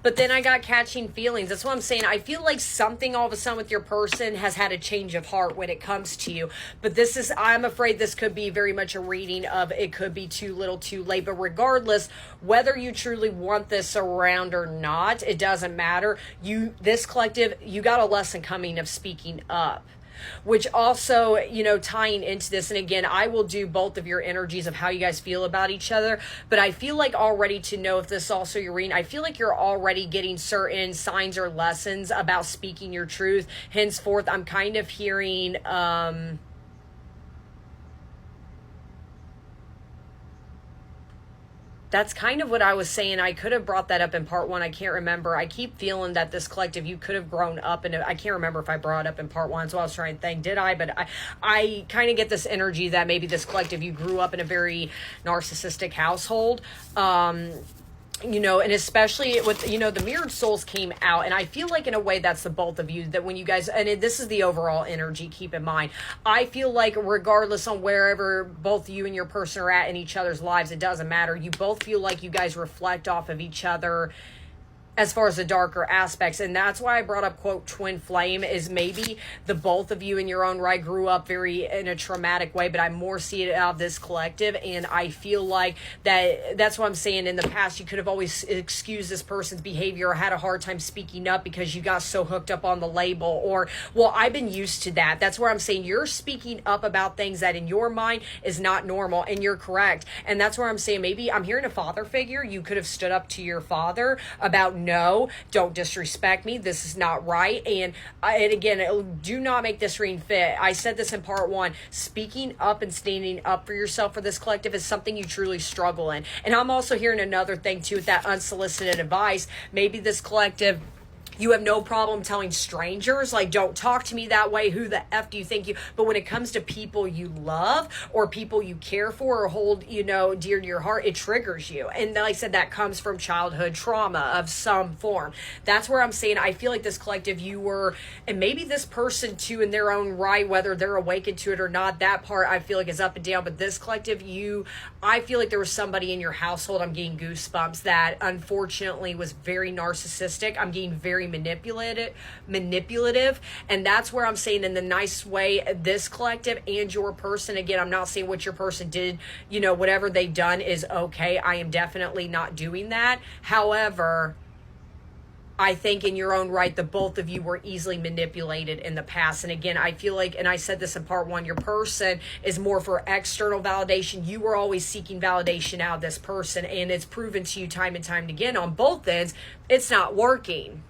But then I got catching feelings. That's what I'm saying. I feel like something all of a sudden with your person has had a change of heart when it comes to you. But this is, I'm afraid this could be very much a reading of it could be too little too late. But regardless, whether you truly want this around or not, it doesn't matter. This collective, you got a lesson coming of speaking up. Which also, tying into this, and again, I will do both of your energies of how you guys feel about each other, but I feel like already to know if this is also your reading, I feel like you're already getting certain signs or lessons about speaking your truth. Henceforth, I'm kind of hearing, that's kind of what I was saying. I could have brought that up in part one. I can't remember. I keep feeling that this collective, you could have grown up, and I can't remember if I brought it up in part one. So I was trying to think, did I? But I kind of get this energy that maybe this collective, you grew up in a very narcissistic household. And especially with, the mirrored souls came out, and I feel like in a way that's the both of you, that when you guys, and this is the overall energy, keep in mind, I feel like regardless on wherever both you and your person are at in each other's lives, it doesn't matter. You both feel like you guys reflect off of each other as far as the darker aspects. And that's why I brought up, quote, twin flame, is maybe the both of you in your own right grew up in a traumatic way, but I more see it out of this collective. And I feel like that's what I'm saying. In the past, you could have always excused this person's behavior or had a hard time speaking up because you got so hooked up on the label, or, well, I've been used to that. That's where I'm saying you're speaking up about things that in your mind is not normal, and you're correct. And that's where I'm saying maybe I'm hearing a father figure. You could have stood up to your father about, no, don't disrespect me. This is not right. And again, do not make this reading fit. I said this in part one. Speaking up and standing up for yourself for this collective is something you truly struggle in. And I'm also hearing another thing too, with that unsolicited advice. Maybe this collective, you have no problem telling strangers, like, don't talk to me that way. Who the F do you think you... But when it comes to people you love or people you care for or hold, dear to your heart, it triggers you. And like I said, that comes from childhood trauma of some form. That's where I'm saying I feel like this collective, you were, and maybe this person too in their own right, whether they're awakened to it or not, that part I feel like is up and down. But this collective, I feel like there was somebody in your household, I'm getting goosebumps, that unfortunately was very narcissistic. I'm getting very manipulative, and that's where I'm saying in the nice way, this collective and your person, again, I'm not saying what your person did, whatever they've done is okay. I am definitely not doing that. However, I think in your own right, the both of you were easily manipulated in the past. And again, I feel like, and I said this in part one, your person is more for external validation. You were always seeking validation out of this person, and it's proven to you time and time again on both ends, it's not working.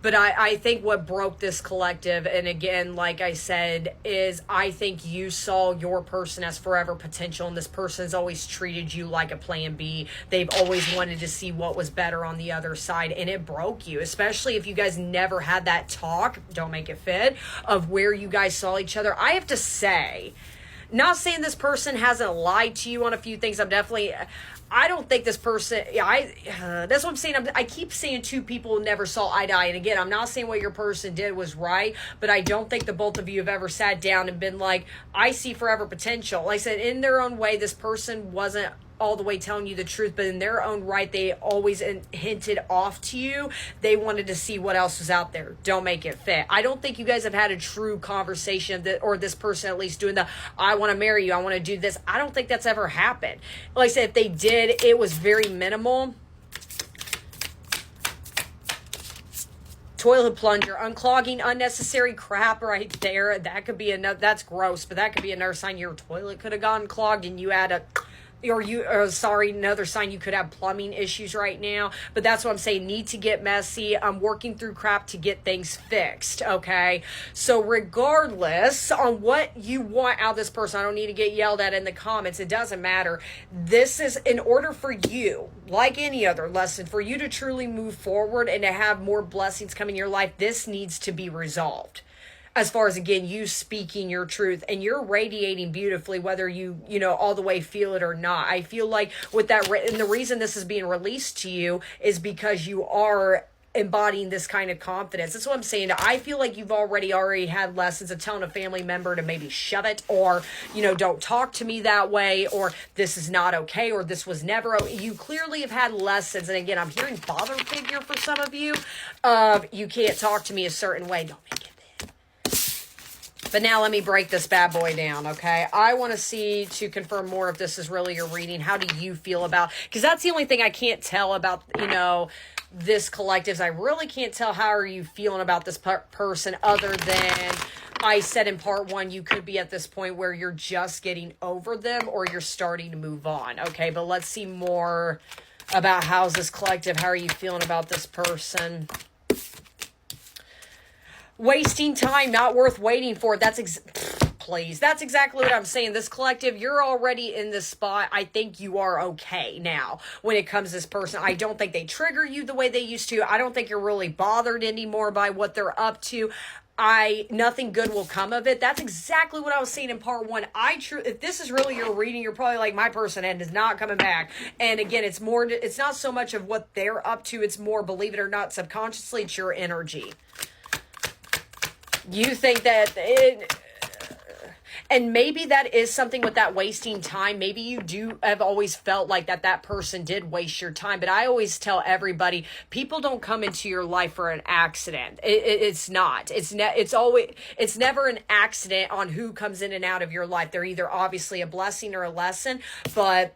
But I think what broke this collective, and again, like I said, is I think you saw your person as forever potential, and this person's always treated you like a plan B. They've always wanted to see what was better on the other side, and it broke you, especially if you guys never had that talk, don't make it fit, of where you guys saw each other. I have to say, not saying this person hasn't lied to you on a few things. I don't think this person, that's what I'm saying. I keep saying two people never saw eye to eye. And again, I'm not saying what your person did was right, but I don't think the both of you have ever sat down and been like, I see forever potential. Like I said, in their own way, this person wasn't all the way telling you the truth, but in their own right, they always hinted off to you. They wanted to see what else was out there. Don't make it fit. I don't think you guys have had a true conversation or this person at least doing I want to marry you, I want to do this. I don't think that's ever happened. Like I said, if they did, it was very minimal. Toilet plunger, unclogging unnecessary crap right there. That could be another, that's gross, but that could be another sign your toilet could have gone clogged and you had another sign you could have plumbing issues right now. But that's what I'm saying, need to get messy. I'm working through crap to get things fixed, okay? So regardless on what you want out of this person, I don't need to get yelled at in the comments. It doesn't matter. This is in order for you, like any other lesson, for you to truly move forward and to have more blessings come in your life, this needs to be resolved. As far as, again, you speaking your truth, and you're radiating beautifully, whether you all the way feel it or not. I feel like with that, and the reason this is being released to you is because you are embodying this kind of confidence. That's what I'm saying. I feel like you've already had lessons of telling a family member to maybe shove it, or, don't talk to me that way, or this is not okay, or this was never okay. You clearly have had lessons. And again, I'm hearing father figure for some of you of you can't talk to me a certain way. Don't make it big. But now let me break this bad boy down, okay? I want to see, to confirm more if this is really your reading, how do you feel about, because that's the only thing I can't tell about, this collective. I really can't tell how are you feeling about this person, other than I said in part 1, you could be at this point where you're just getting over them or you're starting to move on. Okay, but let's see more about how's this collective. How are you feeling about this person? Wasting time, not worth waiting for. Please. That's exactly what I'm saying. This collective, you're already in this spot. I think you are okay now when it comes to this person. I don't think they trigger you the way they used to. I don't think you're really bothered anymore by what they're up to. Nothing good will come of it. That's exactly what I was saying in part 1. If this is really your reading, you're probably like, my person and is not coming back. And again, it's not so much of what they're up to. It's more, believe it or not, subconsciously, it's your energy. You think that and maybe that is something with that wasting time. Maybe you do have always felt like that person did waste your time. But I always tell everybody, people don't come into your life for an accident. It's not. It's never an accident on who comes in and out of your life. They're either obviously a blessing or a lesson, but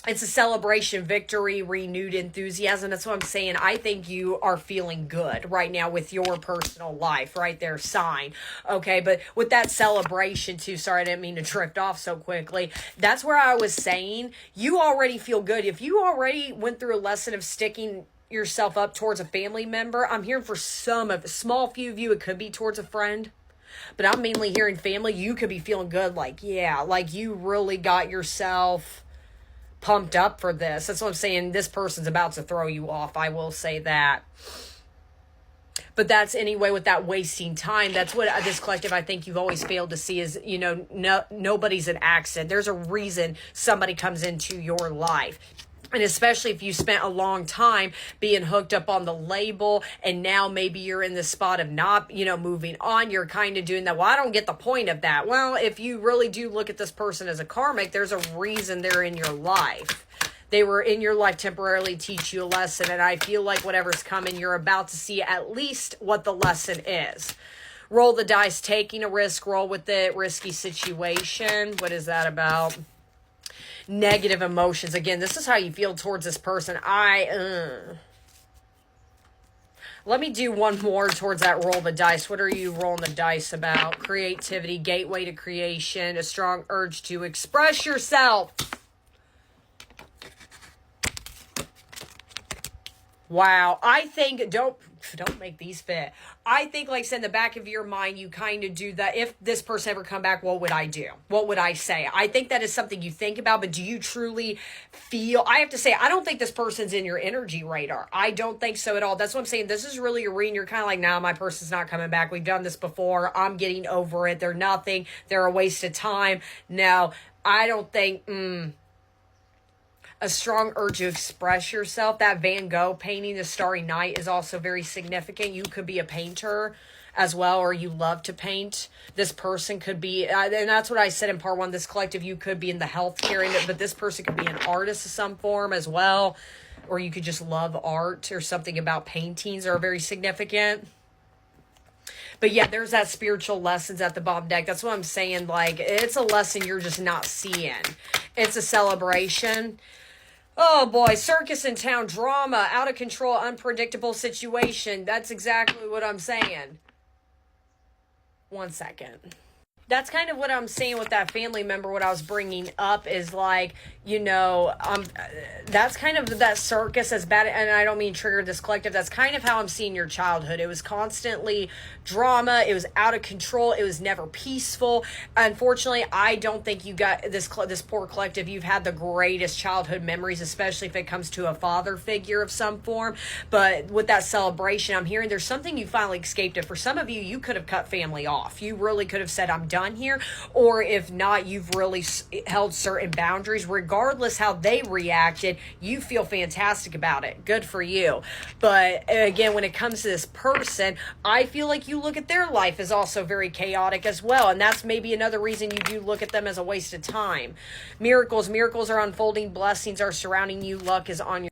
it's a celebration, victory, renewed enthusiasm. That's what I'm saying. I think you are feeling good right now with your personal life, right there, sign. Okay, but with that celebration too, sorry, I didn't mean to drift off so quickly. That's where I was saying, you already feel good. If you already went through a lesson of sticking yourself up towards a family member, I'm hearing for small few of you, it could be towards a friend. But I'm mainly hearing family. You could be feeling good, like you really got yourself pumped up for this. That's what I'm saying. This person's about to throw you off. I will say that. But that's anyway with that wasting time. That's what this collective, I think you've always failed to see is, nobody's an accident. There's a reason somebody comes into your life. And especially if you spent a long time being hooked up on the label and now maybe you're in the spot of not, moving on, you're kind of doing that. Well, I don't get the point of that. Well, if you really do look at this person as a karmic, there's a reason they're in your life. They were in your life temporarily to teach you a lesson. And I feel like whatever's coming, you're about to see at least what the lesson is. Roll the dice, taking a risk, roll with it, risky situation. What is that about? Negative emotions. Again, this is how you feel towards this person. Let me do one more towards that roll the dice. What are you rolling the dice about? Creativity, gateway to creation, a strong urge to express yourself. Wow. I think, don't make these fit. I think, like I said, in the back of your mind, you kind of do that. If this person ever come back, what would I do? What would I say? I think that is something you think about, but do you truly feel? I have to say, I don't think this person's in your energy radar. I don't think so at all. That's what I'm saying. This is really a reading. You're kind of like, nah, my person's not coming back. We've done this before. I'm getting over it. They're nothing. They're a waste of time. No, I don't think... A strong urge to express yourself. That Van Gogh painting, The Starry Night, is also very significant. You could be a painter as well, or you love to paint. This person could be, and that's what I said in part 1, this collective, you could be in the healthcare, but this person could be an artist of some form as well, or you could just love art, or something about paintings are very significant. But yeah, there's that spiritual lessons at the bottom deck. That's what I'm saying. Like, it's a lesson you're just not seeing. It's a celebration. Oh boy, circus in town, drama, out of control, unpredictable situation. That's exactly what I'm saying. One second. That's kind of what I'm saying with that family member. What I was bringing up is like, that's kind of that circus as bad. And I don't mean trigger this collective. That's kind of how I'm seeing your childhood. It was constantly drama. It was out of control. It was never peaceful. Unfortunately, I don't think you got this poor collective. You've had the greatest childhood memories, especially if it comes to a father figure of some form. But with that celebration, I'm hearing there's something you finally escaped it. For some of you, you could have cut family off. You really could have said, I'm done done here, or if not, you've really held certain boundaries. Regardless how they reacted, you feel fantastic about it. Good for you. But again, when it comes to this person, I feel like you look at their life as also very chaotic as well, and that's maybe another reason you do look at them as a waste of time. Miracles are unfolding, blessings are surrounding you, luck is on your